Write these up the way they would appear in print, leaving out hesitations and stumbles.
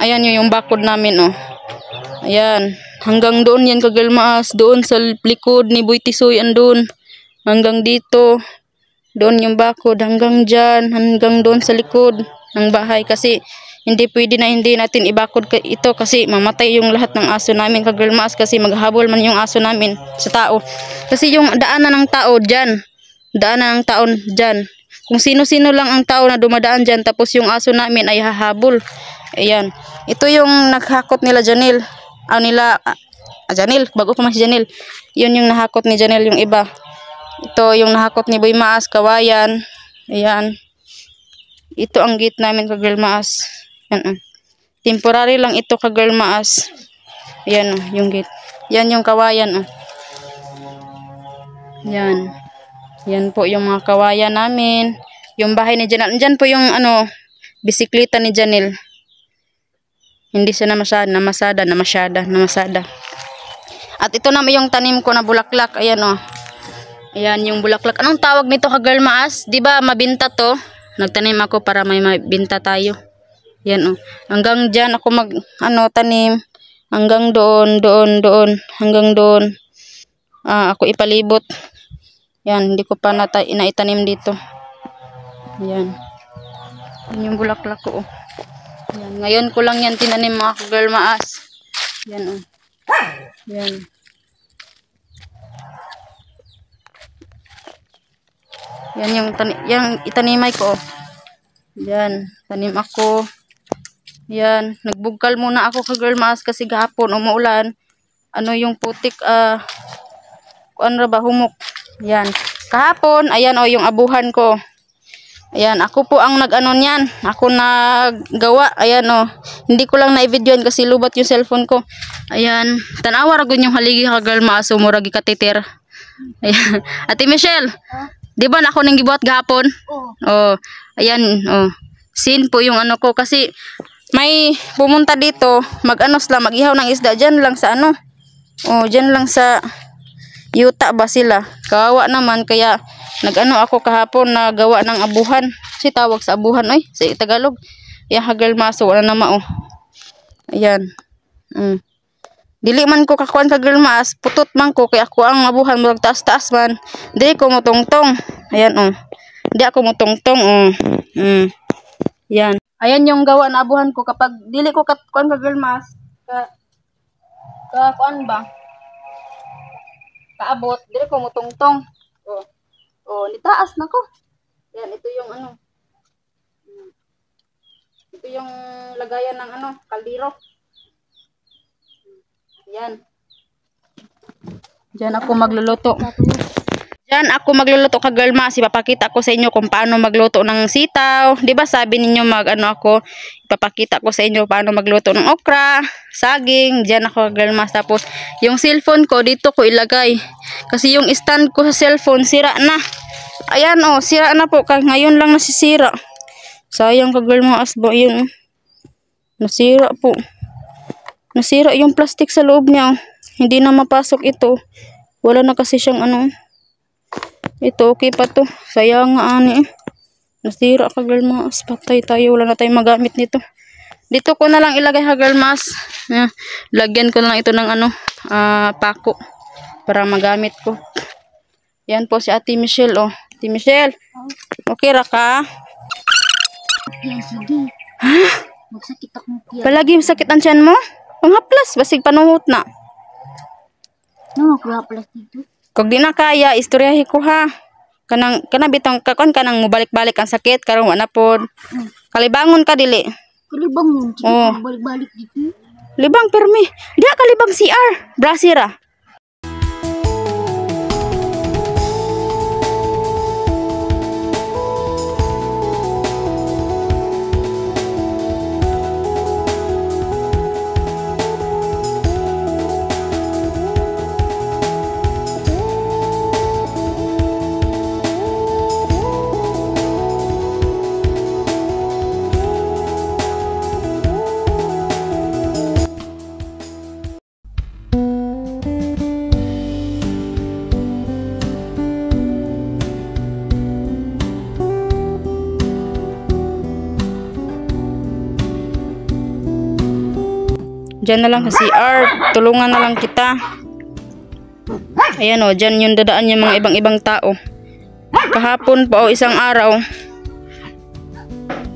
Ayan yung bakod namin, oh. Ayan. Hanggang doon yan kagalmaas. Doon sa likod ni Boy Tisoy andun. Hanggang dito. Doon yung bakod. Hanggang dyan. Hanggang doon sa likod ng bahay. Kasi hindi pwede na hindi natin ibakod ito. Kasi mamatay yung lahat ng aso namin kagalmaas. Kasi maghabol man yung aso namin sa tao. Kasi yung daanan ng tao dyan. Daanan ng taon dyan. Kung sino-sino lang ang tao na dumadaan dyan. Tapos yung aso namin ay hahabol. Ayan. Ito yung naghakot nila Janelle. Janelle. Bago pa man si Janelle. Yun yung nahakot ni Janelle yung iba. Ito yung nahakot ni Boy Maas. Kawayan. Ayan. Ito ang gate namin ka-girl Maas. Yan. Temporary lang ito ka-girl Maas. Ayan yung gate. Yan yung kawayan. Yan. Yan po yung mga kawayan namin. Yung bahay ni Janelle. Diyan po yung bisikleta ni Janelle. Hindi siya namasada. At ito naman yung tanim ko na bulaklak. Ayan Ayan yung bulaklak. Anong tawag nito ka-girl Maas? Diba mabinta to? Nagtanim ako para may mabinta tayo. Ayan Hanggang dyan ako tanim. Hanggang doon. Hanggang doon. Ako ipalibot. Yan, hindi ko pa naitanim dito. Ayan. Yan yung bulaklak ko. Yan. Ngayon ko lang yan tinanim mga ka-girl Maas. Yan Yan. Yan yung itanimay ko. Yan. Tanim ako. Yan. Nagbugkal muna ako ka-girl Maas kasi gahapon umuulan. Yung putik humok. Yan. Kahapon, ayan yung abuhan ko. Ayan, ako po ang niyan. Ako naggawa. Ayan Hindi ko lang na-videoan kasi lubat yung cellphone ko. Ayan. Tanawa ra gud yung haligi ka-girl Maas murag ikatitir. Ayan. Ate Michelle, di ba na ako nang gibuhat gahapon? Ayan, Sin po yung ko kasi may pumunta dito, mag-ihaw ng isda diyan lang sa diyan lang sa yuta ba sila. Kawawa naman kaya ako kahapon na gawa ng abuhan. Si tawag sa abuhan sa Tagalog. Ayan ka-girl Maas wala na Ayan. Dili man ko kakuan ka-girl Maas, putot man ko kaya ako ang abuhan murag taas-taas man. Dili ko motongtong. Ayan Di ako motongtong. Yan. Ayan yung gawa na abuhan ko kapag dili ko kakuan ka-girl Maas. Kuan ba? Kaabot, dili ko motongtong. Nitaas na ko. Yan, ito yung Ito yung lagayan ng kaldero. Yan. Diyan ako magluluto. ka-girl Maas. Ipapakita ko sa inyo kung paano magluto ng sitaw. 'Di ba sabi ninyo ipapakita ko sa inyo paano magluto ng okra, saging. Diyan ako ka-girl Maas. Tapos yung cellphone ko dito ko ilagay. Kasi yung stand ko sa cellphone sira na. Ayan sira na po. Ngayon lang nasisira. Sayang ka-girl Maas ba yun. Nasira po. Nasira yung plastic sa loob niya. Hindi na mapasok ito. Wala na kasi siyang Ito okay pa to. Sayang nga Nasira ka-girl Maas. Patay tayo. Wala na tayong magamit nito. Dito ko na lang ilagay ka-girl Maas. Lagyan ko na lang ito ng pako. Para magamit ko. Yan po si Ate Michelle Ate Michelle. Okay ra ka? Sige. Ha? Magsakit ako. Palagi sakit ang tiyan mo? Panghaplas. Basig panuhot na. Magpahaplas dito. Kung di na kaya, istoryahin ko ha. Kanang bitang kanang mubalik-balik ang sakit karong wala pod. Kalibangon ka dili. Kalibang balik-balik dito. Libang permi. Dia kalibang CR. Brasira. Diyan na lang sa CR. Tulungan na lang kita. Ayan o, dyan yung dadaan yung mga ibang tao. Kahapon pa o isang araw.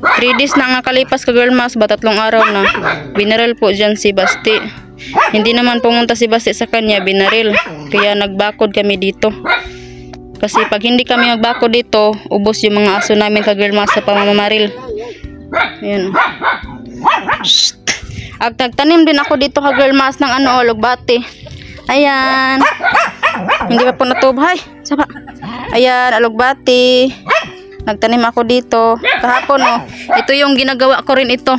3 days na nga kalipas ka girl mas, ba 3 araw na. Binaril po dyan si Basti. Hindi naman pumunta si Basti sa kanya, binaril. Kaya nagbakod kami dito. Kasi pag hindi kami nagbakod dito, ubos yung mga aso namin ka girl mas sa pamamamaril. Ayan. Shhh. Nagtanim din ako dito ka girl mas ng lugbati. Ayan. Hindi pa po natubhay. Saba. Ayan, alugbati. Nagtanim ako dito. Kahapon ito yung ginagawa ko rin ito.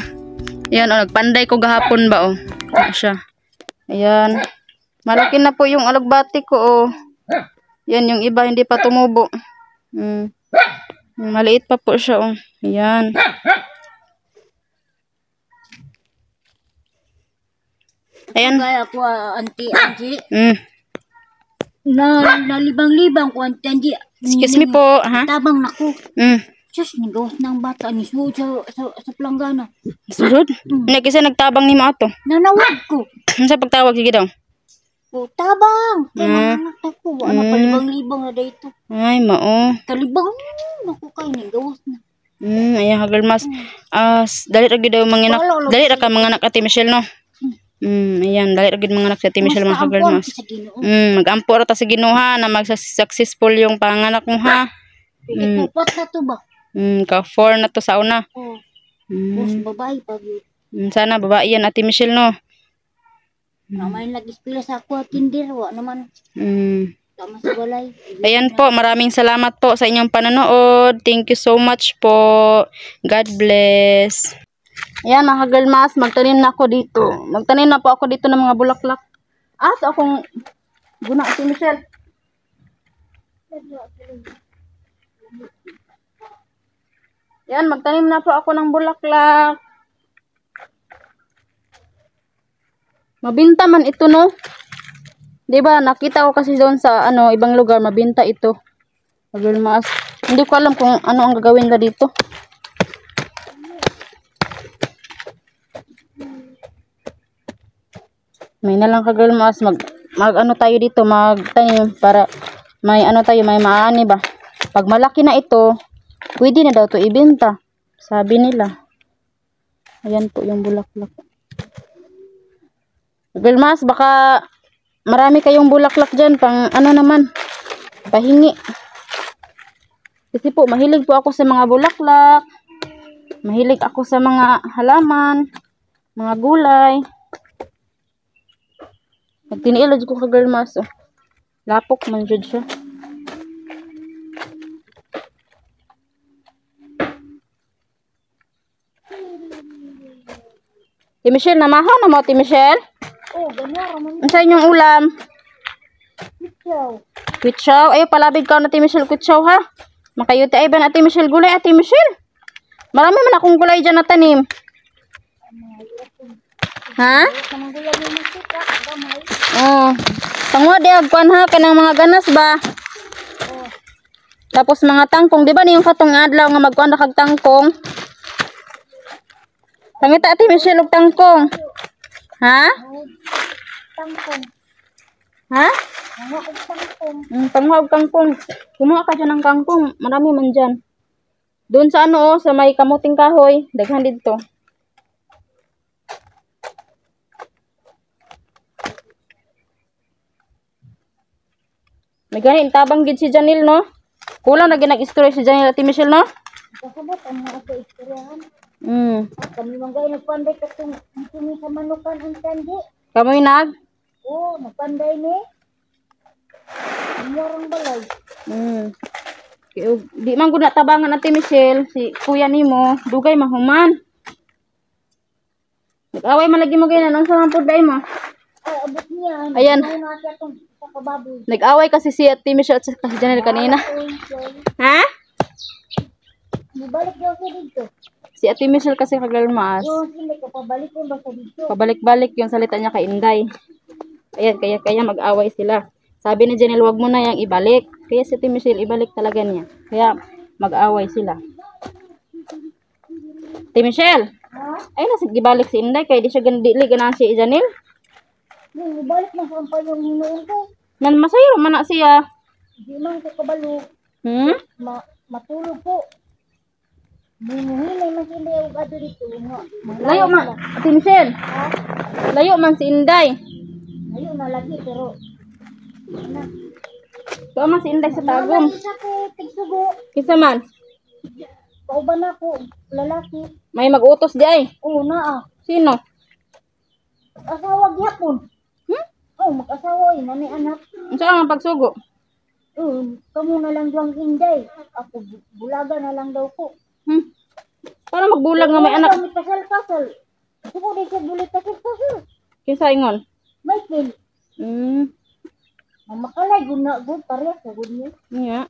Ayan nagpanday ko gahapon ba Ano siya. Ayan. Malaki na po yung alugbati ko Yan yung iba hindi pa tumubo. Maliit pa po siya Ayan. Ayan. Kaya ako, Auntie Angie. Nalibang-libang ko, Auntie Angie. Excuse me po, ha? Tabang na ko. Diyos, nagawas ng bata ni Sud sa planggana. Sud? Kasi nagtabang ni mo ato. Nanawag ko. Ano sa pagtawag? Sige daw. Tabang. Kaya nanak ako. Ano palibang-libang na dito. Ay, mao. Kalibang naku kayo, nagawas na. Ayan, hagal mas. Dali ra gyud daw manginak. Dali ra ka manganak Ate Michelle, no? Ayan, dali ra gyud manganak sa Ate Michelle mga hagal mas. Mag-ampo ra ta sa Ginoo na mag-successful yung panganak mo ha. Ikupat na to ba? Ka-4 na to sa una. Bos babae pag sana babae yan Ate Michelle, no? May nag-ispila sa ako at kinder, wa naman. Tama sa balay. Ayan po, maraming salamat po sa inyong panonood. Thank you so much po. God bless. Ayan mga kagalmas, magtanim na ako dito. Magtanim na po ako dito ng mga bulaklak. So akong guna Ate Michelle. Ayan, magtanim na po ako ng bulaklak. Mabinta man ito, no? Diba, nakita ko kasi doon sa ibang lugar, mabinta ito. Kagalmas. Hindi ko alam kung ano ang gagawin na dito. May na lang kagalmas, mag tayo dito, magtanim para may may maani ba. Pag malaki na ito, pwede na daw to ibenta. Sabi nila. Ayan po yung bulaklak. Kagalmas, baka marami kayong bulaklak dyan, pang naman, pahingi. Kasi po, mahilig po ako sa mga bulaklak. Mahilig ako sa mga halaman, mga gulay. Nagtiniilad ko kagalmas. Lapok man dyan siya. Ate Michelle, namahaw na mo, Ate Michelle? Gano'n. Ano sa inyong ulam? Ikaw. Kwitsaw. Ayaw, palabig ka na Ate Michelle kwitsaw ha. Makayuti ay ba na Ate Michelle gulay, Ate Michelle? Marami man akong gulay dyan na tanim. Ha? Tangwa di agkuan ha, kanang mga ganas ba? Tapos mga tangkong, di ba niyong katong adlaw nga magkuan na kag tangkong? Tangita Ate Michelle og tangkong. Ha? Tangkong. Ha? Tangkong. Panghawag kangkong. Kumuha ka dyan ng kangkong. Marami man dyan. Doon sa sa may kamuting kahoy. Daghan dito. May ganin, tabang gid si Janil, no? Kulang na ginag-istorya si Janil Ate Michelle, no? Kasabot ang mga istoryahan. Kami manggay nagpanday katong sa manukan ang tandi. Kamoy nag? Nagpanday ni. Murang balay. Di man gud tabangan Ate Michelle si kuya nimo, dugay mahuman. Nag-away man lagi mo ganyan, ang samang puday mo. Ay, abot niya. Ayan. Sa kababoy. Nag-away kasi si Ate Michelle at si Janel kanina. Ha? Mabalik daw siya dito. Si Ate Michelle kasi kagalmas. Hindi ka pabalik ko ba sa dito? Pabalik-balik yung salita niya kay Inday. Ayan, kaya mag-away sila. Sabi ni Janel, wag mo na yang ibalik. Kaya si Ate Michelle, ibalik talaga niya. Kaya mag-away sila. Ate Michelle! Ha? Ay na sige balik si Inday kay di siya dili ganahan si Janil. Balik na sa pa yung hinuon ko. Nan masayro man na siya. Di man ko kabalo. Hmm? Matulog ko. Hinuhinay man sila yung ato dito. Layo man. Ate Michelle. Ha? Layo man si Inday. Layo na lagi pero. Ano? Tuwa man si Inday sa tagom. Isa ko tigsugo. Kisa man. Kauban ako. Lalaki. May mag-utos di ay. Oo na ah. Sino? Asawa gyapon. Oh, mag-asawa yun. Nanay anak. Unsa ang pagsugo? Kamu na lang duwang Inday. Ako bulaga na lang daw ko. Para magbulag nga may anak. May kasal-kasal. Suko din siya bulit kasal-kasal. Kisa ingon. Michael. Mamakalay guna gud parehas sa gud niya. Nga.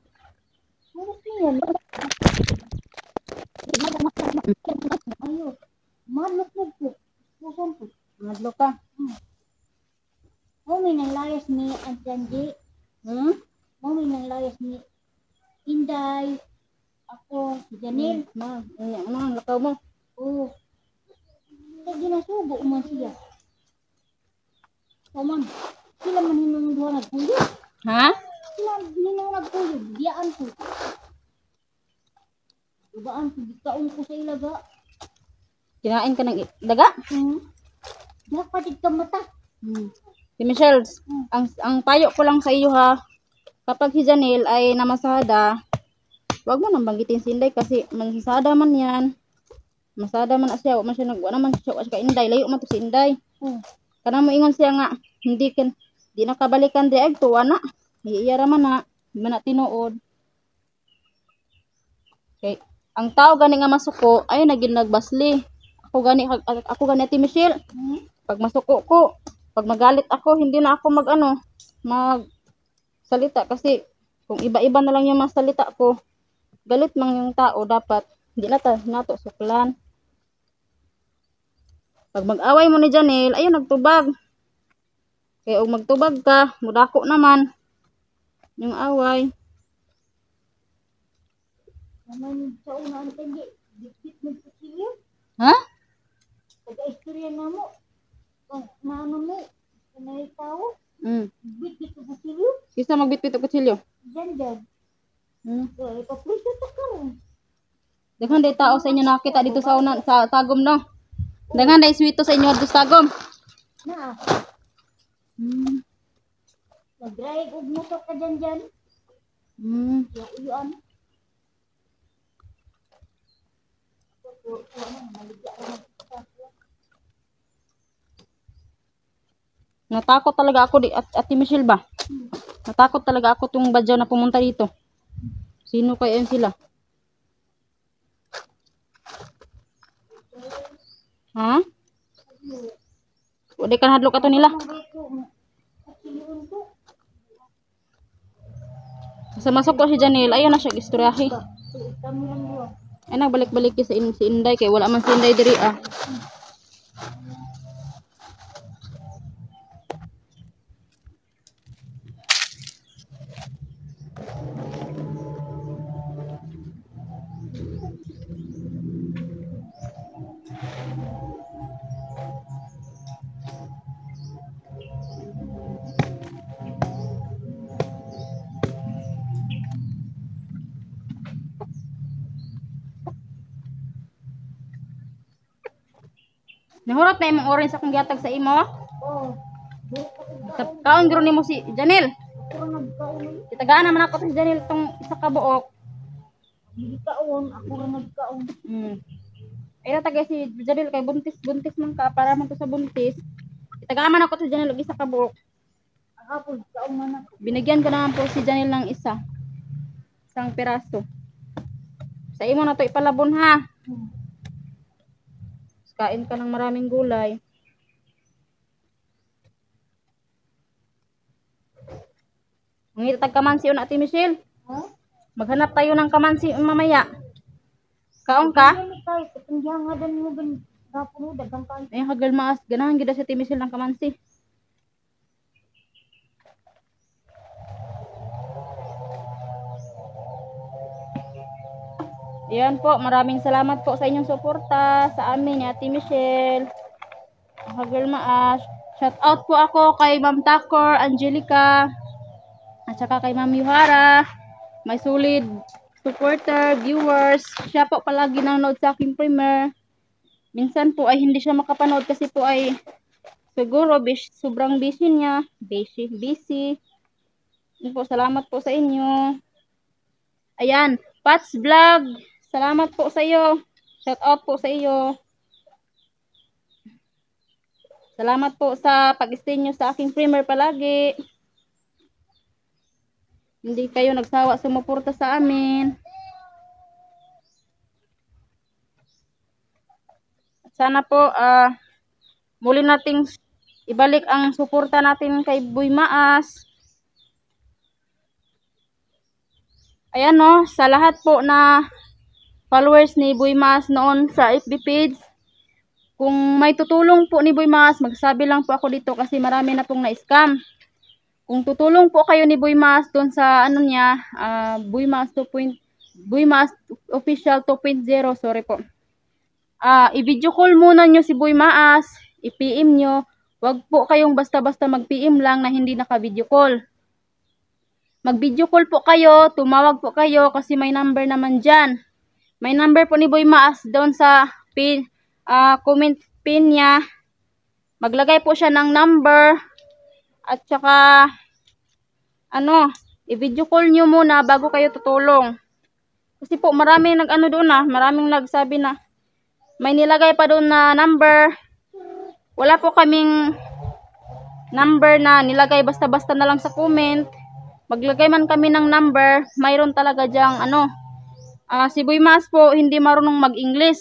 Ano niya? Ayo. Manok mo po. Susun po. Madlo ka. Mo may nang layas ni Anjanji. Mo may nang layas ni Inday. Ako, si Janil. Ano ang lakaw mo? Oo. Kaya ginasugo man siya. O man, sila man hinong duha nagpuyo. Ha? Sila hinong nagpuyo. Biyaan ko. Ibaan ko. Bikaon ko sa ilaga. Kinain ka ng daga? Napatid ka mata. Si Michelle, ang payo ko lang sa iyo ha. Kapag si Janil ay namasada, wag mo nang banggitin si Inday kasi mansada man yan. Masada man siya, wag man siya nagwa naman siya ka Inday, layo man to si Inday. Kana mo ingon siya nga, di nakabalikan di ay tuwa na. Iyara man na, di man na tinuod. Okay. Ang tao gani nga masuko, ay naging nagbasli. Ako gani Ate Michelle. Pag masuko ko, pag magalit ako, hindi na ako magsalita kasi kung iba-iba na lang yung masalita ko, galit man yung tao, dapat hindi nato suklan. Pag mag-away mo ni Janil, ayun nagtubag. Kaya kung magtubag ka, mudako naman yung away. Naman sa una ang tindi, bit-bit mo sa silyo. Ha? Pag-istorya na mo, maano mo, kanay tao, bit-bit mo sa silyo. Kisa magbitbit og kutsilyo. Diyan. Ipapliso ta karon. Daghan day tao sa inyo nakita dito sa tagom no. Daghan day swito sa inyo dito sa tagom. Na. Nag-drive og motor ka dyan. Uyuan. Natakot talaga ako at Ate Michelle ba? Natakot talaga ako tong badyaw na pumunta dito. Sino kaya sila? Ha? Wala ka hadlok ato nila. Sa masok ko si Janil, ayun na siya istoryahi. Ay nagbalik-balik si Inday kay wala man si Inday diri ah. Nahurot na imong orange akong gihatag sa imo. Kaon guro nimo si Janil. Itagaan naman ako si Janil tong isa ka buok. Kaon, ako ra nagkaon. Ay tagay si Janil kay buntis man ka para man to sa buntis. Itagaan man ako si Janil og isa ka buok. Ako kaon man ako. Binigyan ko naman po si Janil ng isang piraso. Sa imo na to ipalabon ha. Kain ka ng maraming gulay. Ngita tag kamansi on Ate Michelle. Maghanap tayo ng kamansi mamaya. Kaon ka? Ay hagal maas ganahan gid sa Ate Michelle ng kamansi. Ayan po, maraming salamat po sa inyong suporta sa amin ni Ate Michelle. Girl Maas. Shout out po ako kay Ma'am Takor, Angelica, at saka kay Ma'am Yuhara. May solid supporter, viewers. Siya po palagi nanonood sa aking premiere. Minsan po ay hindi siya makapanood kasi po ay siguro sobrang busy niya. Busy. Yun po, salamat po sa inyo. Ayan, Pats Vlog. Salamat po sa iyo. Shout out po sa iyo. Salamat po sa pag-stay nyo sa aking premiere palagi. Hindi kayo nagsawa sumuporta sa amin. Sana po muli nating ibalik ang suporta natin kay Boy Maas. Ayan no, sa lahat po na followers ni Boy Maas noon sa FB page, kung may tutulong po ni Boy Maas, magsabi lang po ako dito kasi marami na pong na-scam. Kung tutulong po kayo ni Boy Maas doon sa ano niya, Boy Maas Official 2.0, sorry po. I-video call muna nyo si Boy Maas, i-PM nyo. Wag po kayong basta-basta mag-PM lang na hindi naka-video call. Mag-video call po kayo, tumawag po kayo kasi may number naman dyan. May number po ni Boy Maas doon sa comment pin niya. Maglagay po siya ng number at saka i-video call nyo muna bago kayo tutulong. Kasi po maraming maraming nagsabi na may nilagay pa doon na number. Wala po kaming number na nilagay basta-basta na lang sa comment. Maglagay man kami ng number, mayroon talaga diyang si Boy Maas po hindi marunong mag-English.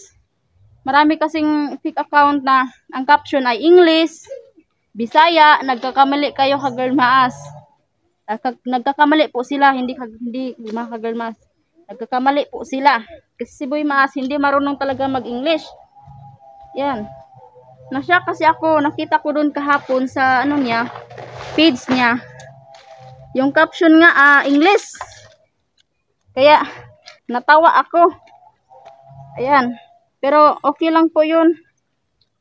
Marami kasing fake account na ang caption ay English, Bisaya, nagkakamali kayo ka-Girl Maas. Nagkakamali po sila, hindi mga ka-Girl Maas. Nagkakamali po sila. Kasi si Boy Maas hindi marunong talaga mag-English. Yan. Nasya kasi ako, nakita ko doon kahapon sa page niya. Yung caption nga English. Kaya natawa ako. Ayan. Pero okay lang po yun.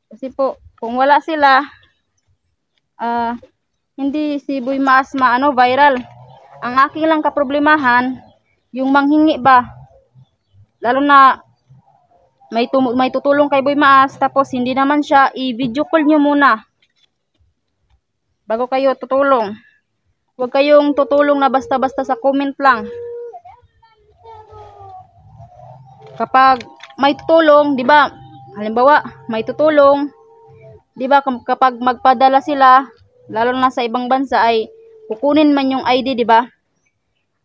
Kasi po, kung wala sila, hindi si Boy Maas viral. Ang aking lang kaproblemahan, yung manghingi ba. Lalo na may tutulong kay Boy Maas, tapos hindi naman siya, i-video call nyo muna bago kayo tutulong. Huwag kayong tutulong na basta-basta sa comment lang. Kapag may tutulong, 'di ba? Halimbawa, may tutulong, 'di ba, kapag magpadala sila, lalo na sa ibang bansa ay kukunin man yung ID, 'di ba?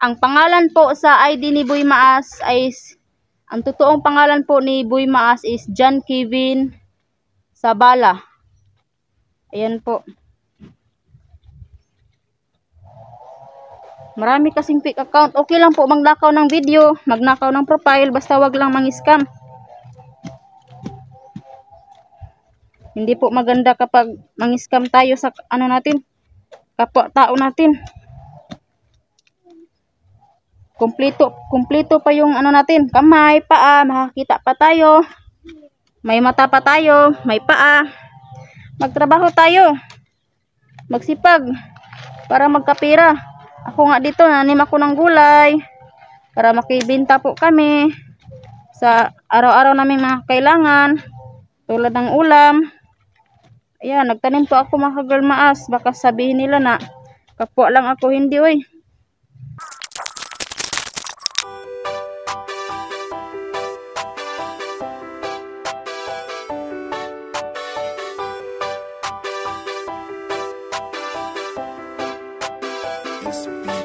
Ang pangalan po sa ID ni Boy Maas ay ang totoong pangalan po ni Boy Maas is John Kevin Sabala. Ayan po. Marami kasing fake account. Okay lang po magnakaw ng video, magnakaw ng profile, basta wag lang mang-scam. Hindi po maganda kapag mang-scam tayo sa kapwa-tao natin. Kumpleto pa yung natin, kamay, paa, makakita pa tayo. May mata pa tayo, may paa. Magtrabaho tayo. Magsipag para magkapira. Ako nga dito, nanim ako ng gulay para makibenta po kami sa araw-araw naming mga kailangan tulad ng ulam. Ayan, nagtanim po ako mga ka-Girl Maas. Baka sabihin nila na kapwa lang ako, hindi oy.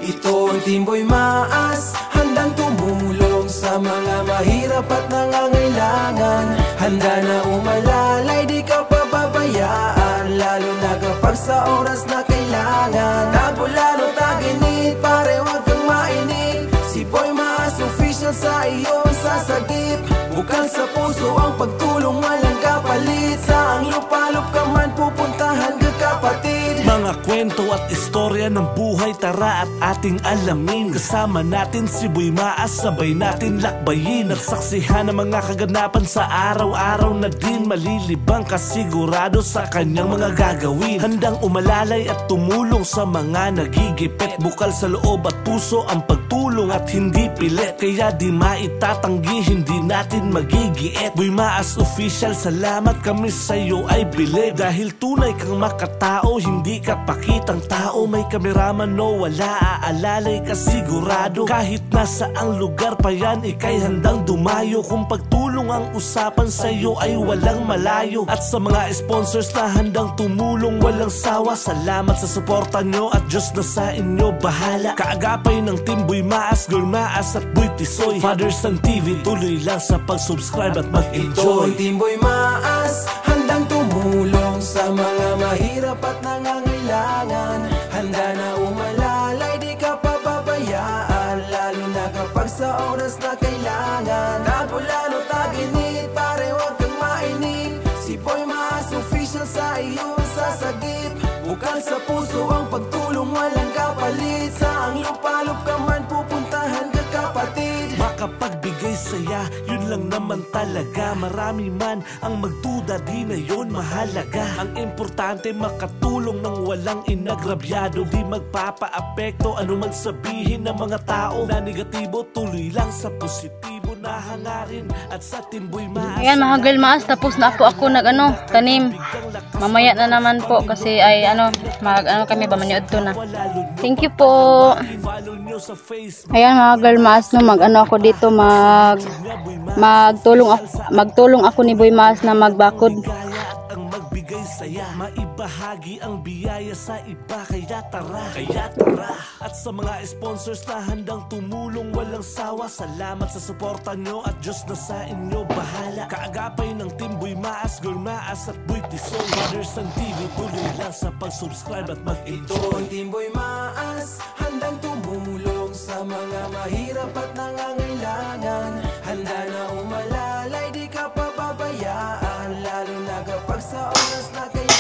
Ito ang Team Boy Maas, handang tumulong sa mga mahirap at nangangailangan. Handa na umalalay, di ka pababayaan, lalo na kapag sa oras na kailangan. Tagulalo, taginit, pare wag kang mainip. Si Boy Maas Official sa iyong sasagip. Bukal sa puso ang pagtulong, walang kapalit. Sa ang lupalop ka man pupuntahan ka kapatid. Mga kwento at istorya ng buhay buhay, tara at ating alamin. Kasama natin si Boy Maas, sabay natin lakbayin. Nagsaksihan ng mga kaganapan sa araw-araw na din. Malilibang kasigurado sa kanyang mga gagawin. Handang umalalay at tumulong sa mga nagigipit. Bukal sa loob at puso ang pagtulong at hindi pilit. Kaya di maitatanggi, hindi natin magigiit. Boy Maas Official, salamat kami sa'yo ay bilib. Dahil tunay kang makatao, hindi ka pakitang tao. May kameraman no wala, aalalay ka sigurado. Kahit nasa ang lugar pa yan, ikay handang dumayo. Kung pagtulong ang usapan sa'yo ay walang malayo. At sa mga sponsors na handang tumulong walang sawa, salamat sa suporta nyo at Diyos na sa inyo bahala. Kaagapay ng Team Boy Maas, Girl Maas at Boy Tisoy, Father Son TV, tuloy lang sa pag-subscribe at mag-enjoy. Ito Team Boy Maas, handang tumulong sa mga mahirap at nangangailangan. Handa na umalalay, di ka pababayaan, lalo na kapag sa oras na kailangan. Tagulano, taginit, pare wag kang mainip. Si Boy Maas Official sa iyo sasagip. Bukal sa puso ang pagtulong, walang kapalit. Sa ang lupalop ka man, pupuntahan ka kapatid. Makapagbigay saya, yun lang naman talaga. Marami man ang magduda, di na yun mahalaga. Ang importante makatulong ng walang inagrabyado. Di magpapaapekto anuman sabihin ng mga tao na negatibo. Tuloy lang sa positibo na hangarin. At sa Team Boy Maas, Ayan mga Girl Maas, tapos na po ako nag tanim. Mamaya na naman po kasi ay kami ba manood to na. Thank you po. Ayan mga Girl Maas, no, ako dito magtulong ako ni Boy Maas na magbakod. Maibahagi ang biyaya sa iba, kaya tara. At sa mga sponsors na handang tumulong walang sawa, salamat sa suporta nyo at Diyos na sa inyo bahala. Kaagapay ng Team Boy Maas, Girl Maas at Boy Tisoy, Father Son TV, tuloy lang sa pag-subscribe at mag-enjoy. Ito Team Boy Maas, handang tumulong sa mga mahirap at nangangailangan. Handa na umalalay, di ka pababayaan, lalo na kapag sa oras na kailangan.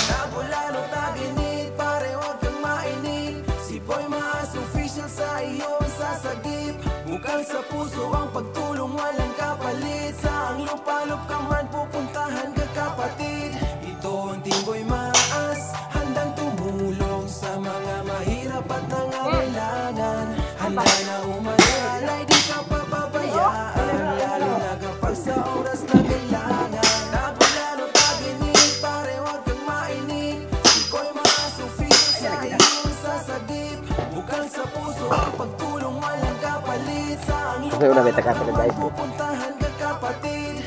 Nabulalo, taginit, pare wag kang mainip. Si Boy Maas Official sa iyo sasagip. Bukal sa puso ang pagtulong, walang kapalit. Sa ang lupalop ka man, pupuntahan ka kapatid. Ito ang Team Boy Maas, handang tumulong sa mga mahirap at nangangailangan. Handa na umalalay, di ka pababayaan, lalo na kapag sa oras na kailangan. Nabulalo, taginit, pare wag kang mainip. Si Boy Maas Official sa iyo sasagip. Bukal sa puso ang pagtulong, walang kapalit. Sa ang lupa pupuntahan ka kapatid.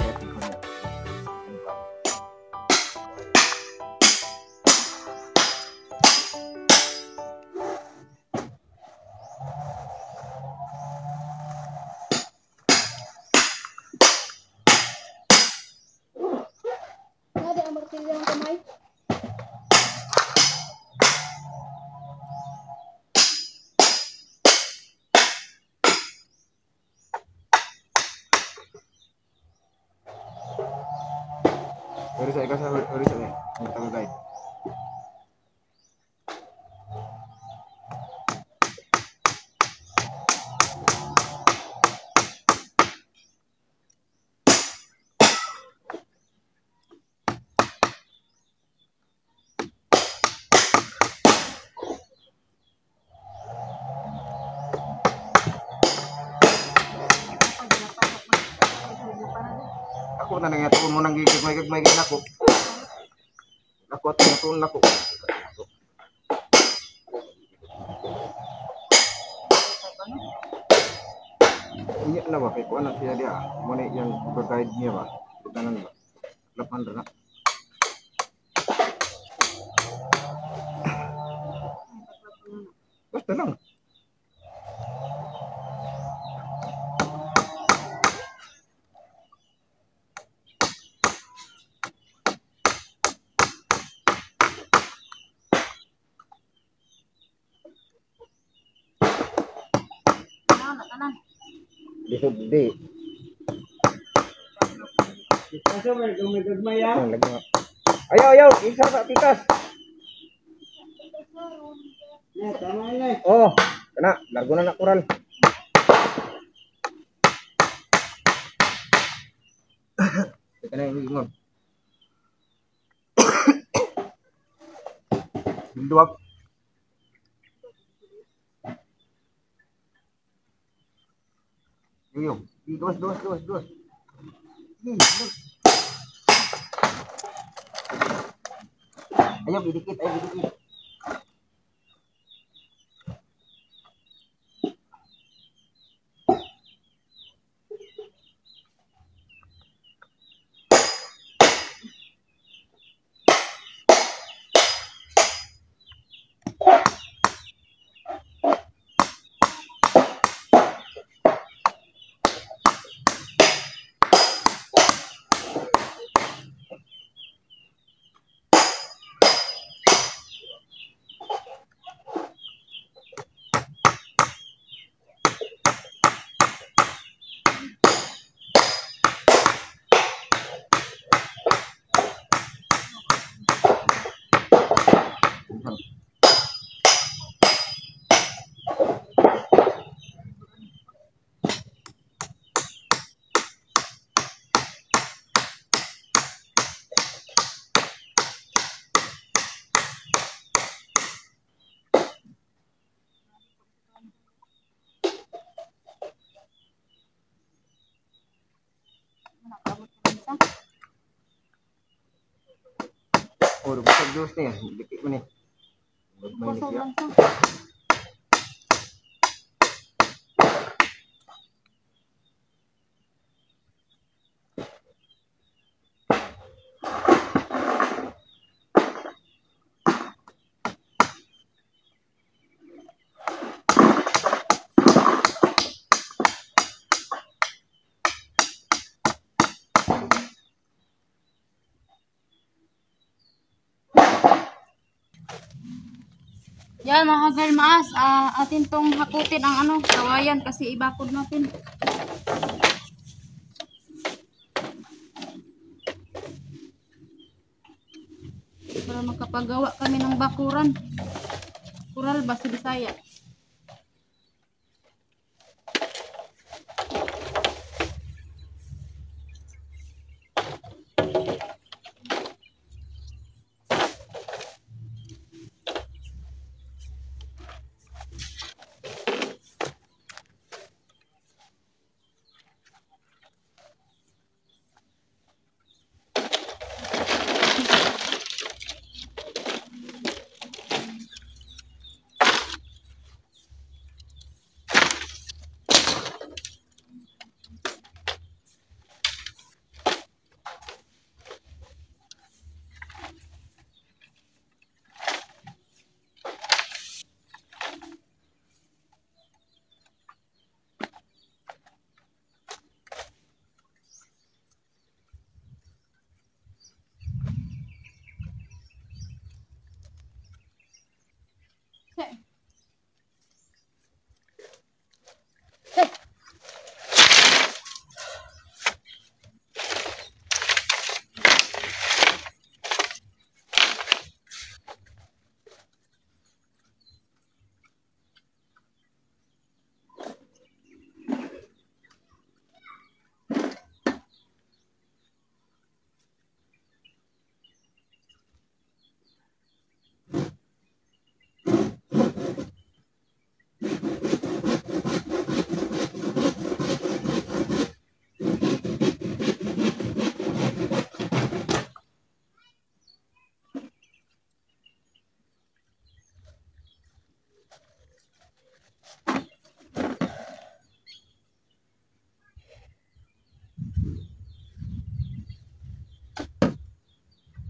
Ada ang martilyo ng kamay. Orisa ikaw sa orisa ni. Ang tagay. Ako na nangyatapon mo nang gigit-may nako. Nako at natun nako. Iya na ba kay ko na siya dia. Mo na yang guide niya ba. Tanan ba. Lapan ra na. Basta lang. Disubdi. Kaso may gumigagmay yan. Ayaw, isa sa tikas. Ya, tama na. Oh, kana, largo na na kural. Teka na yung ingon. Hinduak. Yo, dos. Ayo, dikit. Oh, busog dos nih. Dikit mo ni. Main Kusog siya. lang siya. Yan mga girl maas, atin tong hakutin ang ano, kawayan kasi ibakod natin. Para makapagawa kami ng bakuran. Kural ba sa Bisaya?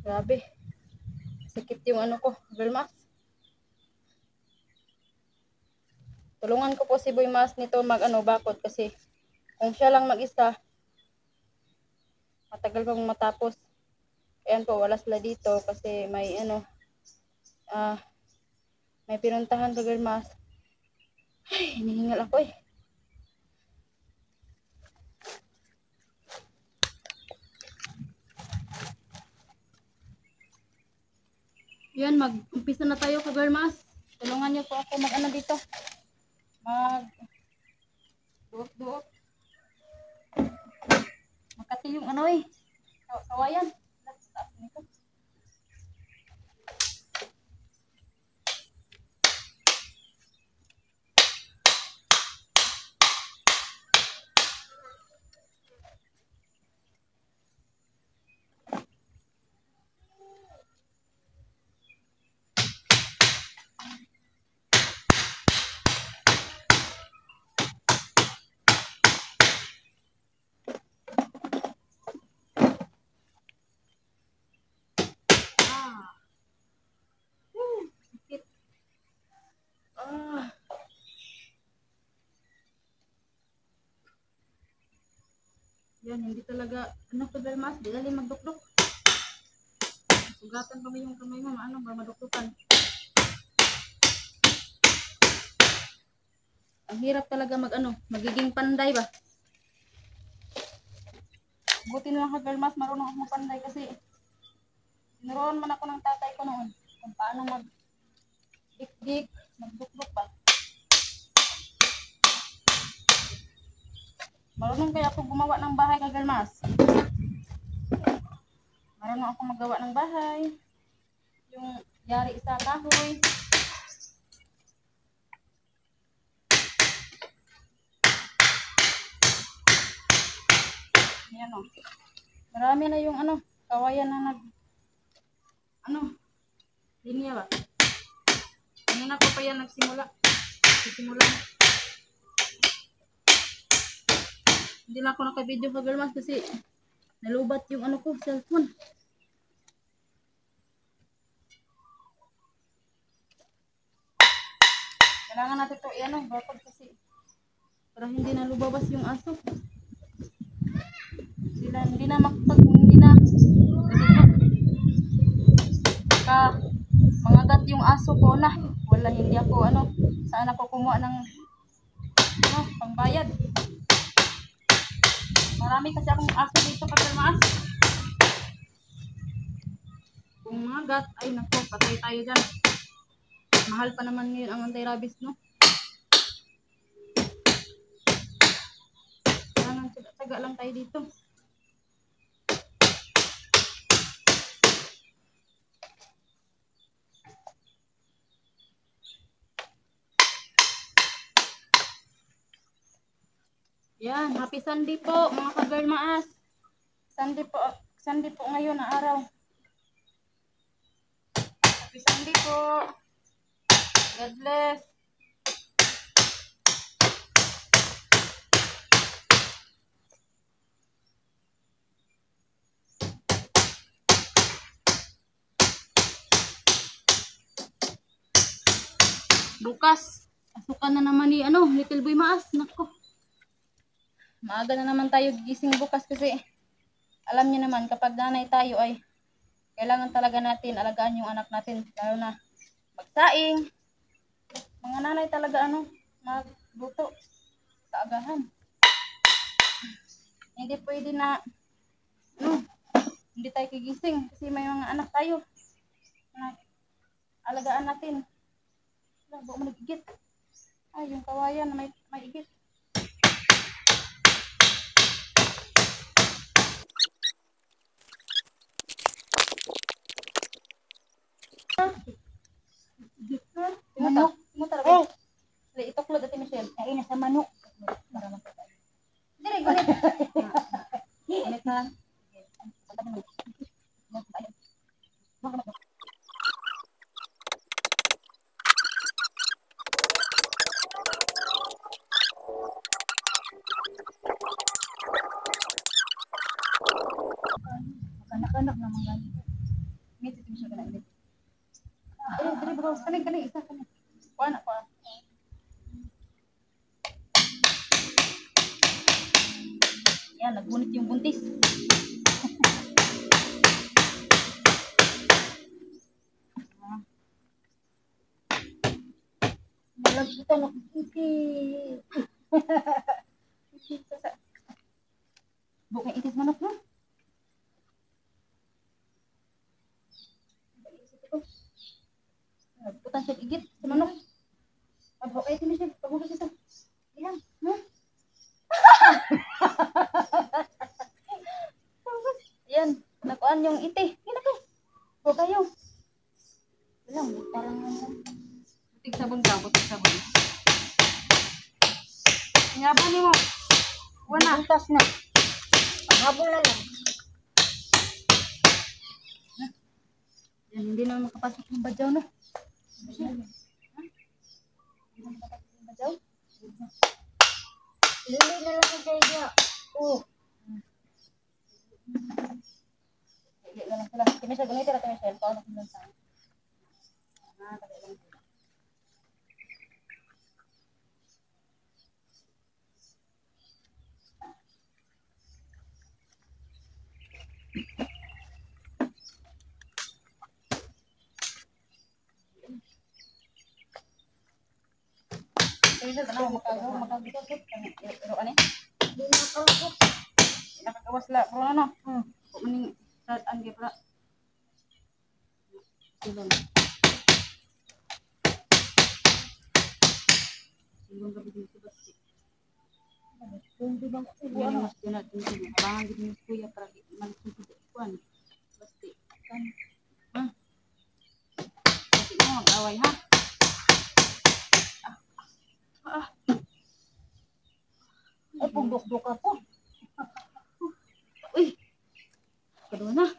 Grabe. Sikip yung ano ko, girl maas. Tulungan ko po si Boy Mas nito mag ano bakod kasi kung siya lang mag-isa matagal pang matapos. Ayan po, wala sila dito kasi may ano may pinuntahan sa girl maas. Ay, hinihingal ako eh. Yan, mag-umpisa na tayo ka girl maas. Tulungan niyo po ako mag-ano dito. Duot-duot. Makati yung ano eh. Kawayan. Taas nito. Sakit. Yan, hindi talaga, ano to Belmas, di dali magduklok. Sugatan kami yung kamay mo, ano ba maduklukan. Ang hirap talaga magiging panday ba? Buti na lang ka Belmas, marunong ako magpanday kasi tinuruan man ako ng tatay ko noon kung paano mag-dik-dik, magduklok ba. Marunong kaya ako gumawa ng bahay ka Belmas. Marunong ako magawa ng bahay. Yung yari sa kahoy. Yan o. Marami na yung kawayan na linya ba? Ano na ko pa yan nagsimula. Hindi na ako naka-video ka Belmas kasi nalubat yung cellphone. Kailangan natin ito bakod kasi para hindi na lumabas yung aso. Hindi na mangagat yung aso ko na. Wala, hindi ako saan ako kumuha ng pangbayad. Marami kasi akong aso dito sa Belmas. Kung mangagat, ay nako, patay tayo dyan. Mahal pa naman ngayon ang anti-rabies, no? Kailangan tsaga lang tayo dito. Yan, happy Sunday po mga ka-Belmas. Sunday po ngayon na araw. Happy Sunday po. God bless. Bukas, pasukan na naman ni Little Boy Maas. Nako. Maaga na naman tayo gising bukas kasi alam niyo naman kapag nanay tayo ay kailangan talaga natin alagaan yung anak natin, lalo na magsaing. Mga nanay talaga magluto sa agahan. Hindi pwede na hindi tayo kigising kasi may mga anak tayo na alagaan natin. Huwag mo nag-igit. Ay, yung kawayan na may igit. Manok. Talaga. Itoklod ati Michelle. Ay, nasa manok. Para magpapay. Dire, gulit. Gulit na lang. Anak-anak naman ganito. May iti Michelle ka na ulit. Dire, bro. Kaling, isa ka na. Kuha na. Yan, nagbunit yung buntis. Malagputan ako iti. Bukay itis manok no? Butan siya igit sa manok. Abo kay tini siya pagbukas siya. Ilang, no? Yan, nakuan yung iti. Kina ko. Bo kayo. Ilang, parang butig sabon ka, butig sabon. Ngabon ni mo. Wala. Butas na. Paghabol na lang. Yan, hindi na makapasok ng badyaw, no? Hindi na makapasok ng badyaw. Lili na lang ang kaya. Oh. Hindi na lang sila. Timisel, ganito na timisel. Paano kung lang saan? Tabi lang sila. Timisel, ano? Makagawa. Pero ano? Di na kalakot. Nakagawas la. Pero ano? Kung maning sadaan kaya pala. Silong. Silong gabi din sa basti. Hindi bang Hindi na mas doon natin silong. Kabangan din yung kuya para malusog kuan. Basti. Basti mo, mag-away ha? ay pugdok-dok ako. Uy! Kadua na.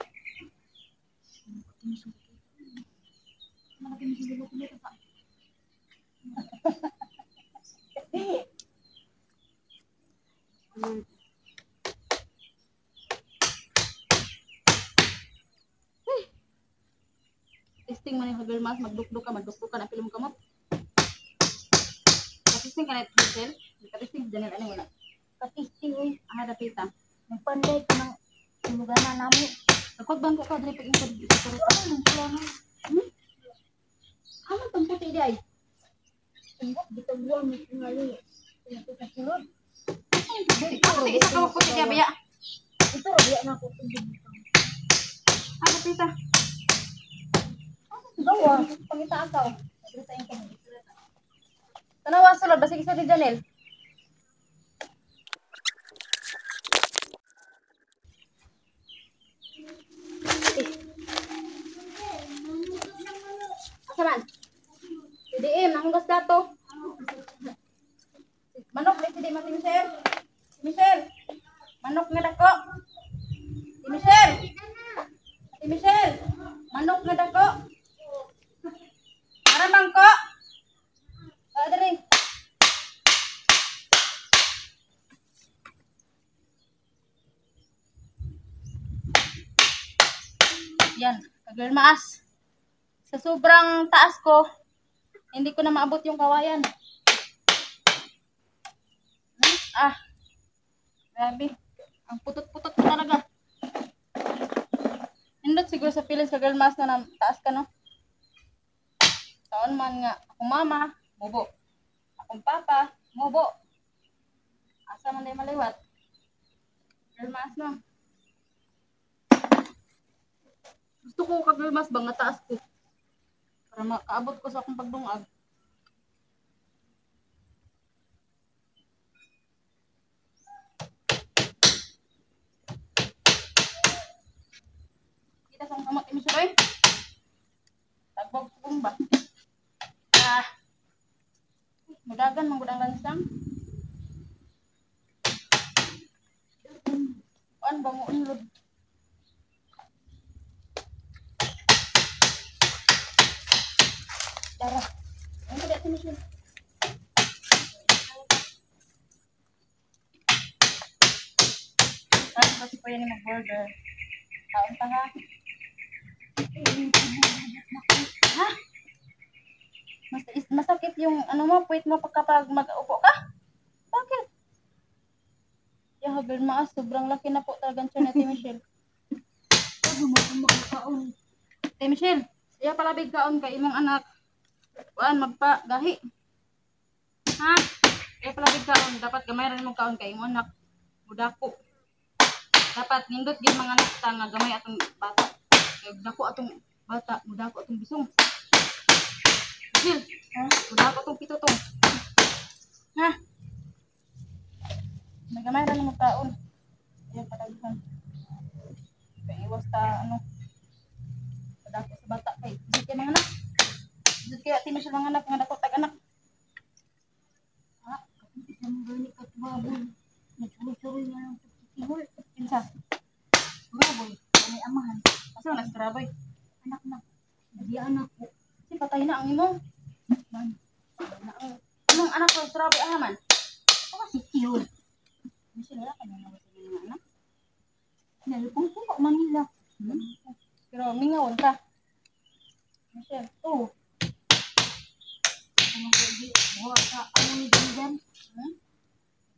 Testing man yung girl mas, magdukduk ka, ang film kamot. Testing ka na ito, Hazel. Testing, Janel, ano wala? Katisting uy. Ang harapita. Nagpanday ko ng sinugana namo. Kapag bangko ka, dripig yung sarita. Ano itong puti di ay? Tungkol dito buwan mo tingali. Ito sa sulod. Ako, isa ka magputi di abaya. Ito rabiya na ako tungkol dito. Harapita. Gawa. Pangita akaw. Drita yung kami. Tanawa sulod, basig isa di Janel. Asaman? Sidiim, nanghugas dato. Manok, may sidiim ang Michelle. Michelle, manok nga dako. Michelle, Michelle, manok nga dako. Maramang ko. Adri. Yan, kagirl maas. Sa sobrang taas ko, hindi ko na maabot yung kawayan. Grabe. Ang putot-putot ko talaga. Hindot siguro sa feelings kagirl maas na taas ka, no? Taon man nga, akong mama, mubo. Akong papa, mubo. Asa man day maliwat. Girl maas, no? Gusto ko kagirl maas bang nga taas ko. Para makaabot ko sa akong pagdungag. Kita sa kamot ini siya rin. Tagbog ko ba? Mudagan manggudang lansang. Kuan bango unlod. Darah. Ano ba ito mission? Tapos kasi po yan yung mag-burger. Taon pa ha? Ha? Masakit yung ano mo, puwit mo kapag mag-upo ka? Bakit? Yung girl maas, sobrang laki na po talaga siya na Michelle. Michelle, iya palabig kaon kay imong anak. Kuan magpa-gahi. Ha? Iya palabig kaon, dapat gamay rin mo kaon kay imong anak. Mudako. Dapat nindot gyud mga anak ta nga gamay atong bata. Kay dako atong bata, mudako atong bisong. Sil, wala ko itong pito to. Ha? Nagamay rin ng taon. Ayan, pataghan. Kaya iwas ta, ano, padako sa bata. Kay, isip kayo mga anak. Isip kayo, ati Michelle mga anak, mga dako tag-anak. Ha? Kapit sa mga gani ka baboy. Nagsuloy-suloy na lang sa kihol. Pinsa, Baboy. May amahan. kasi wala si Traboy. Anak na. Hindi anak ko. Kasi patay na ang imong. Man. Anong anak ko, Traboy ahaman? Ako si kihol. Michelle, wala ka na naman sa mga anak. Nalipong ko Manila. Pero mingawon ka. Michelle, Oo. Kung hindi, buha ka. Ano ni Gandan?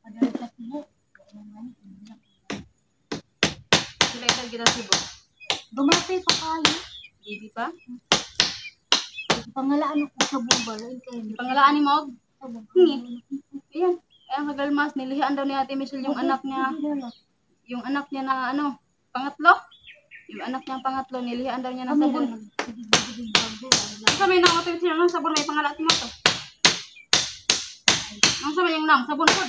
Padala sa Cebu. Ano man, hindi na. sila ito kita sibo. Dumatay pa kayo. Bibi pa? Pangalaan ako sa bomba. Lain kayo. Pangalaan ni Mog? Sa bomba. Ayan. Ayan kagalmas, nilihaan daw ni Ate Michelle yung anak niya. Yung anak niya na ano, pangatlo? Yung anak niya pangatlo, nilihaan daw niya ng sabon. Ang sa may nang ito yung sabon, may pangalat mo to. Ang sa may yung nang, sabon po.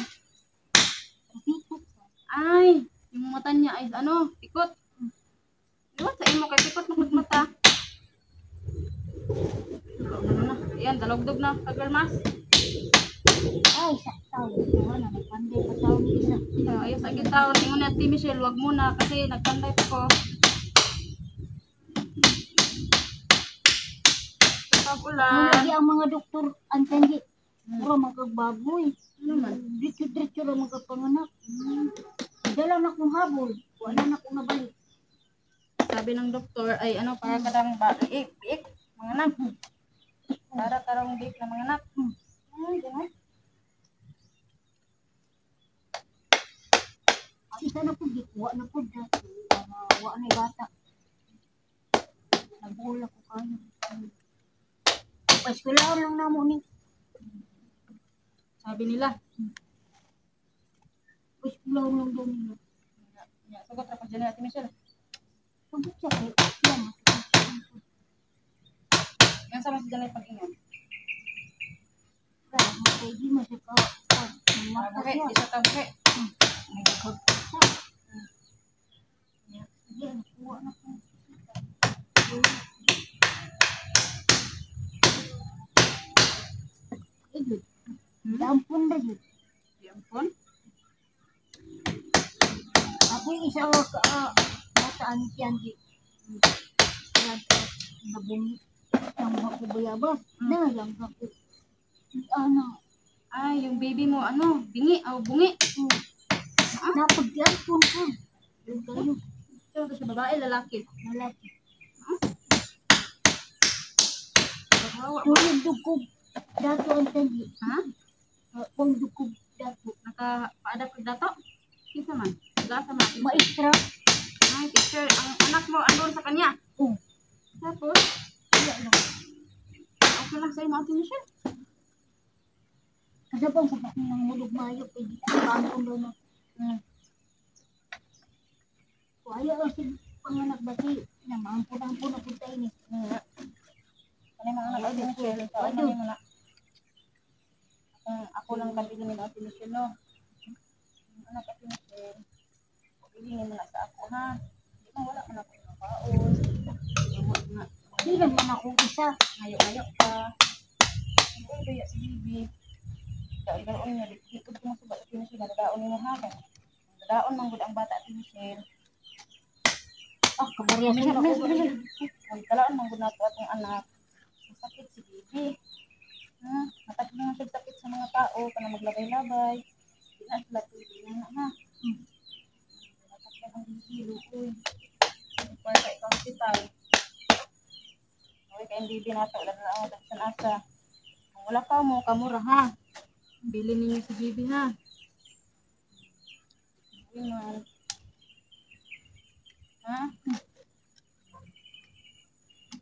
Ay, yung mata niya ay ano, pikot. Diba sa imo kay pikot ng mata. Ano na, ayan, dalogdog na, kagalmas. Ay, sa tao. Wala, nagpanday pa tao ni isa. Ayos agad taon, ingon ni Ate Michelle, wag muna kasi nagkanday pa ko. Pag-ulan. Lagi ang mga doktor, ang tanggi. Puro magagbaboy. Ano man? Diretso-diretso lang magkapanganak. Dala na kong habol. Wala na akong nabalik. Sabi ng doktor ay ano para kadang biik, mga anak. Para karang biik na mga anak. Ay, ganun. Isa na po, gikuha na po dyan. Wa na yung bata. Nagula ko kayo. Paskulaon lang na mo ni. Sabi nila. Paskulaon lang daw nila. Sagot ako dyan ni Ate Michelle. Sagot siya kayo. Yan. Yan sama si Janay pag-ingon. Kaya mo di mo siya ka. Buhe, isa ka buhe. Sige, nakuha na po. Ijud. Dampun na jud. Yampon. Ako isa ka mataan siyan di. Nabungi. Ang ako bayabas. Na lang ako. Ano? Ay, yung baby mo, ano, bingi, bungi. Napagyan po ko. Yung kayo. So, ito siya babae, lalaki. Malaki. Hawa. Tulog dukog. Dato ang tagi. Ha? Kung dukog dato. Nakapaada pag dato? Kisa man? Gasa man. Maestra. Ay, teacher, ang anak mo, andun sa kanya. Oh. Tapos, Wala lang. okay lang sa'yo, Ate Michelle. Kasi pang sa ng mulog mayo. Pwede ang kampong doon. Kung ayaw lang si panganak bati. Na maampun-ampun na punta ini. Ano yung mga anak Ate Michelle? Ano yung mga ako lang kabili ni Ate Michelle, no? Yung anak Ate Michelle, pagilingin mo na sa ako, ha? Hindi mo, wala ka na ako ng baon. Hindi naman ako isa. Ngayo-ngayo pa. Hindi, kaya si Bibi. Daon niya, ikot ko mo sa Ate Michelle, nadadaon niyo ha? Nadadaon mang ang bata Ate Michelle. Ah, kabarya siya. Magkalaan mang na ito atong anak. Sakit si Bibi. Matakit na siya sakit sa mga tao, para maglabay-labay. Hindi na sila pwede na, ha? Matakit ang hihilo, uy. Para sa ikaw hospital. Uy, kayong Bibi na ito, wala na ako asa. Kung wala ka mo, kamura, ha? Bili ninyo si Bibi, ha? Uy, man. Ha?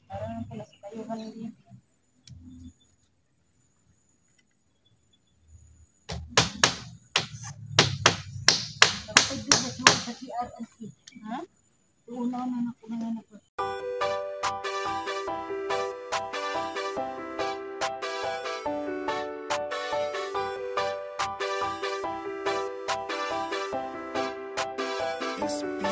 Para lang pala sa kayo, hindi. Pwede ba siya sa CRNC? Ha? Tuunaw na ako na nga na po.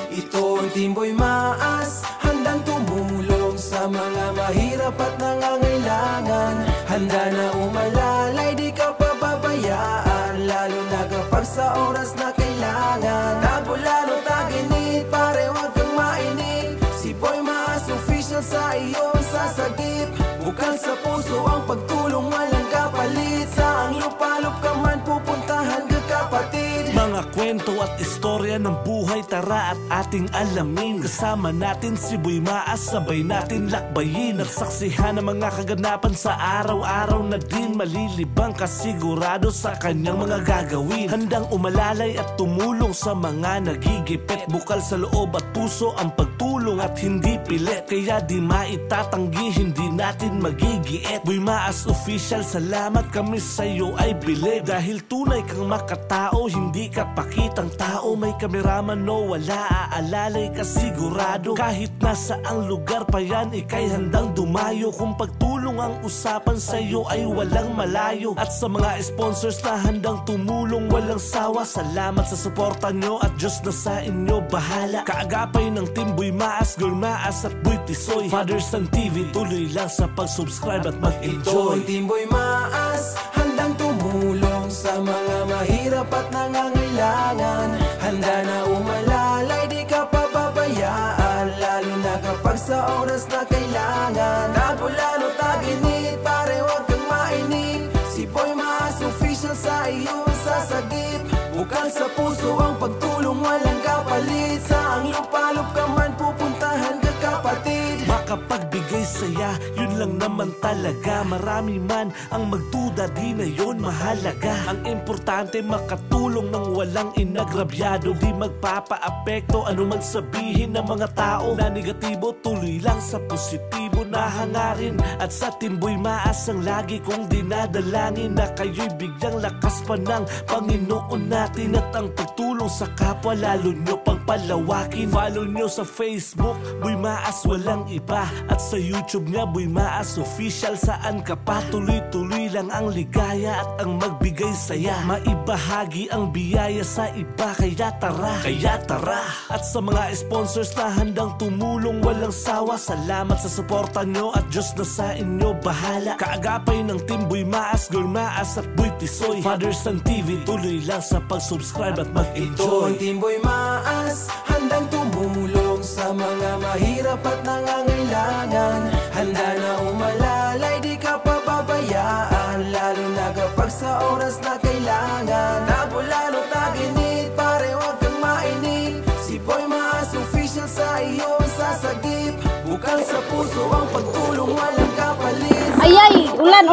Ito ang Timboy Maas, handang tumulong sa mga mahirap at nangangailangan. Handa na umalalay, di ka pababayaan, lalo na kapag sa oras na kailangan. Tabulan o taginit, pare wag kang mainip. Si Boy Maas official sa iyong sasagip. Bukal sa puso ang pagtulong, walang kapalit. Saang lupalop ka man pupuntahan ka kapatid. Mga kwento at istorya ng buhay, tara at ating alamin. Kasama natin si Boy Maas, sabay natin lakbayin. Nagsaksihan ng mga kaganapan sa araw-araw na din. Malilibang kasigurado sa kanyang mga gagawin. Handang umalalay at tumulong sa mga nagigipit. Bukal sa loob at puso ang pagtulong at hindi pilit. Kaya di maitatanggi, hindi natin magigiit. Boy Maas official, salamat kami sa'yo ay bilib. Dahil tunay kang makatao, hindi ka pakitang tao. May kameraman no wala, aalalay ka sigurado. Kahit nasa ang lugar pa yan, ikay handang dumayo. Kung pagtulong ang usapan sa'yo ay walang malayo. At sa mga sponsors na handang tumulong walang sawa, salamat sa suporta nyo at Diyos na sa inyo bahala. Kaagapay ng Team Boy Maas, Girl Maas at Boy Tisoy, Father Son TV, tuloy lang sa pag-subscribe at Ito mag-enjoy. ang Timboy Maas, handang tumulong sa mga mahirap at nangangailangan. Handa na umalalay, di ka pababayaan, lalo na kapag sa oras na kailangan. Tagulan o taginit, pare wag kang mainip. Si Boy Maas official sa iyong sasagip. Bukal sa puso ang pagtulong, walang kapalit. Saang lupalop ka man pupuntahan ka kapatid. Makapagbigay saya, yun lang naman talaga. Marami man ang magduda, di na yun mahalaga. Ang importante makatulong ng walang inagrabyado. Di magpapaapekto ano man sabihin ng mga tao na negatibo. Tuloy lang sa positibo na hangarin. At sa Team Boy Maas ang lagi kong dinadalangin, na kayo'y bigyang lakas pa ng Panginoon natin. At ang pagtulong sa kapwa lalo nyo pang palawakin. Follow nyo sa Facebook, Boy Maas walang iba. At sa YouTube nga, Boy Maas official, saan ka pa? Tuloy-tuloy lang ang ligaya at ang magbigay saya. Maibahagi ang biyaya sa iba, kaya tara. At sa mga sponsors na handang tumulong walang sawa, salamat sa suporta nyo at Diyos na sa inyo bahala. Kaagapay ng Team Boy Maas, Girl Maas at Boy Tisoy, Father Son TV, tuloy lang sa pag-subscribe at Ito mag-enjoy. ang Timboy Maas, handang tumulong sa mga mahirap at nangangailangan. Handa na umalalay, di ka pababayaan, lalo na kapag sa oras na kailangan. Tabulan o taginit, pare wag kang mainip. Si Boy Maas official sa iyong sasagip. Bukal sa puso ang pagtulong, walang kapalit. Ayay, ulan.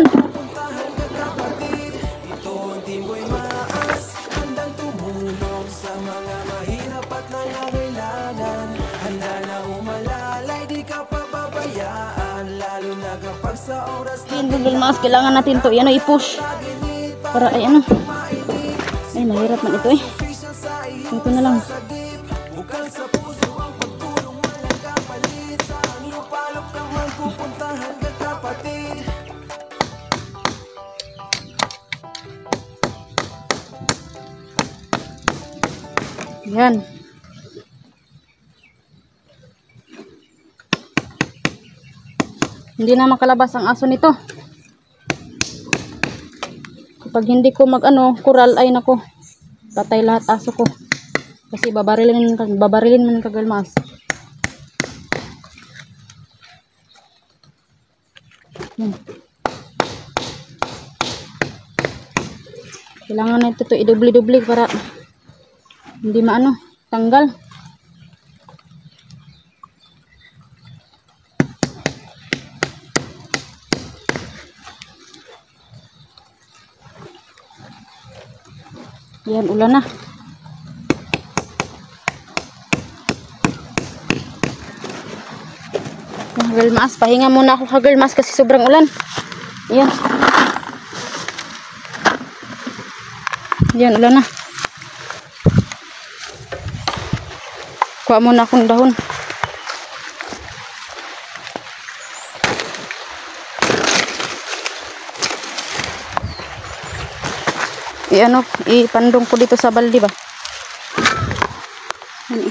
Pupuntahan ka kapatid. Ito ang Timboy Maas, handang tumulong sa mga mahirap at nangangailangan. Handa na umalalay, di ka pababayaan, lalo na kapag sa oras na Google Maas, kailangan natin to. Yan o, i-push. taginit. Para ay ano. Mainit, Ay, mahirap man ito eh. official sa iyong Ito na lang. sasagip. Bukal sa puso ang pagtulong, walang kapalit. Saan lupalop ka man pupuntahan ka kapatid. Yan. Hindi na makalabas ang aso nito. Kapag hindi ko kural, ay nako, patay lahat aso ko. Kasi babarilin man Girl Maas. Yan. Kailangan na ito idubli-dubli para hindi tanggal. Yan, ulan na. Girl Maas, pahinga muna ako Girl Maas kasi sobrang ulan. Yan. Yan, ulan na. Kuha muna akong dahon. Ipandong ko dito sa balde ba? Yan.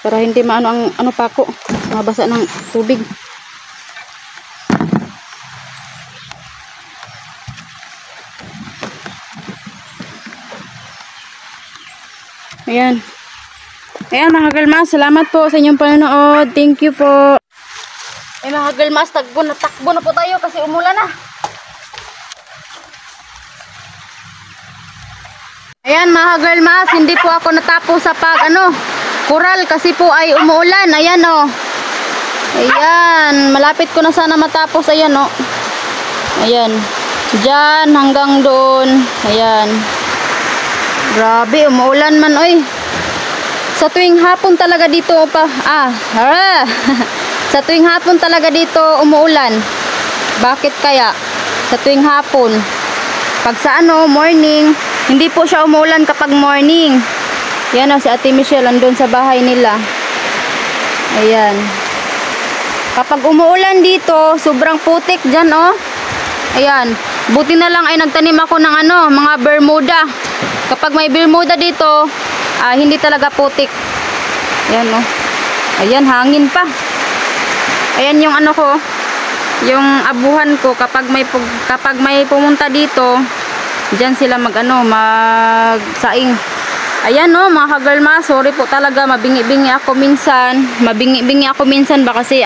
Para hindi maano ang ano pako, mabasa ng tubig. Ayan. Ayan mga kagalmas, salamat po sa inyong panonood. Thank you po. Ay mga kagalmas, takbo na po tayo kasi umulan na. Ayan mga kagalmas, hindi po ako natapos sa kural kasi po ay umuulan. Ayan o. Ayan, malapit ko na sana matapos. Ayan o. Ayan. Diyan hanggang doon. Ayan. Grabe, umuulan man oy. Sa tuwing hapon talaga dito sa tuwing hapon talaga dito umuulan. Bakit kaya? Sa tuwing hapon. Pag sa morning, hindi po siya umuulan kapag morning. Yan si Ate Michelle andun sa bahay nila. Ayan. Kapag umuulan dito, sobrang putik dyan Ayan. Buti na lang ay nagtanim ako ng mga Bermuda. Kapag may Bermuda dito, hindi talaga putik. Ayan Ayan, hangin pa. Ayan yung yung abuhan ko kapag may pumunta dito, diyan sila magsaing. Ayan mga kagalma, sorry po talaga, mabingi-bingi ako minsan. Ba kasi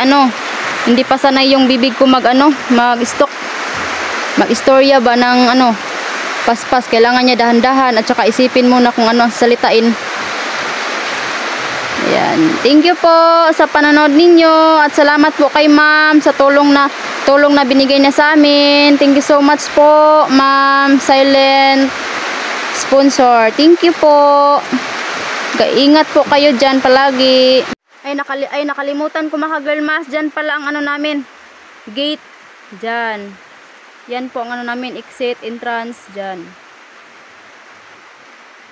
hindi pa sanay yung bibig ko mag-stock. Mag-istorya ba ng paspas, kailangan niya dahan-dahan at saka isipin muna kung salitain. Ayan. Thank you po sa panonood ninyo at salamat po kay ma'am sa tulong na binigay niya sa amin. Thank you so much po, ma'am. Silent sponsor. Thank you po. Ingat po kayo dyan palagi. Ay nakalimutan ko mga kagalmas. Dyan pala ang namin. Gate. Dyan. Yan po ang namin. Exit, entrance. Dyan.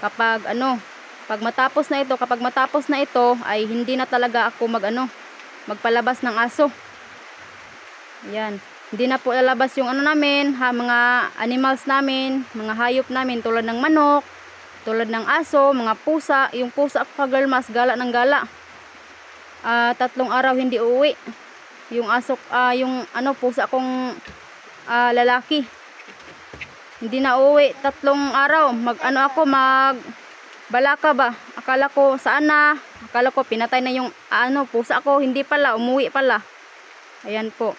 Kapag matapos na ito ay hindi na talaga ako magpalabas ng aso. Ayan. Hindi na po lalabas yung namin, mga animals namin, mga hayop namin tulad ng manok, tulad ng aso, mga pusa. Yung pusa ko kagalmas, gala ng gala. 3 araw hindi uuwi. Yung aso, yung pusa kong lalaki. Hindi na uuwi 3 araw. Balaka ba? Akala ko pinatay na yung pusa ko, hindi pala, umuwi pala. Ayan po.